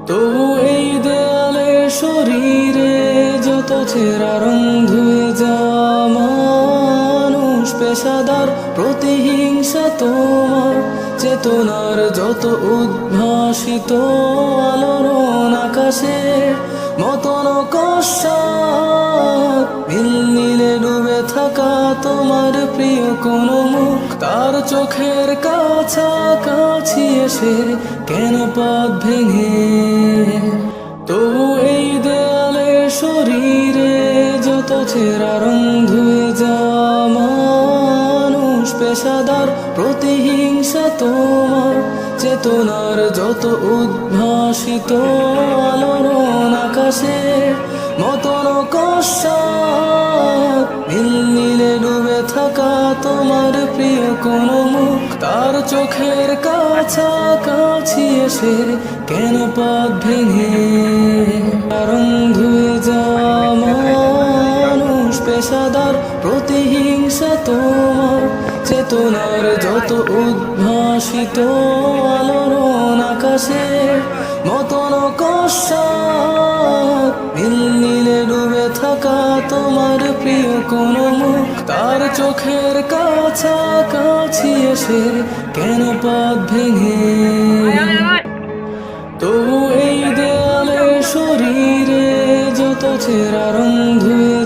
তবু এই দেয়ালে শরীরে যত ছেঁড়া রং ধুয়ে যাওয়া মানুষ পেশাদার প্রতিহিংসা তোমার চেতনার যত উদ্ভাসিত আলোড়ন আকাশে মতন কষাত নীল নীলে ডুবে থাকা তোমার প্রিয় কোন মুখ তার চোখের কাছাকাছি এসে কেন পথ ভেঙে তবু এই দেয়ালে শরীরে যত ছেঁড়া রং ধুয়ে যাওয়া মানুষ পেশাদার প্রতিহিংসা তোমার চেতনার যত উদ্ভাসিত আলোড়ন আকাশে মতন কষাত নীল নীলে ডুবে থাকা তোমার প্রিয় কোন মুখ তার চোখের কাছাকাছি এসে কেন পথ ভেঙে রং ধুয়ে যাওয়া মানুষ পেশাদার প্রতিহিংসা তোমার চেতনার যত উদ্ভাসিত আলোড়ন আকাশে মতন কষাত নীল নীলে ডুবে থাকা তোমার প্রিয় কোন মুখ তার চোখের কাছাকাছি এসে কেন পথ ভেঙে তবু এই দেয়ালে শরীরে যত ছেঁড়া রং ধুয়ে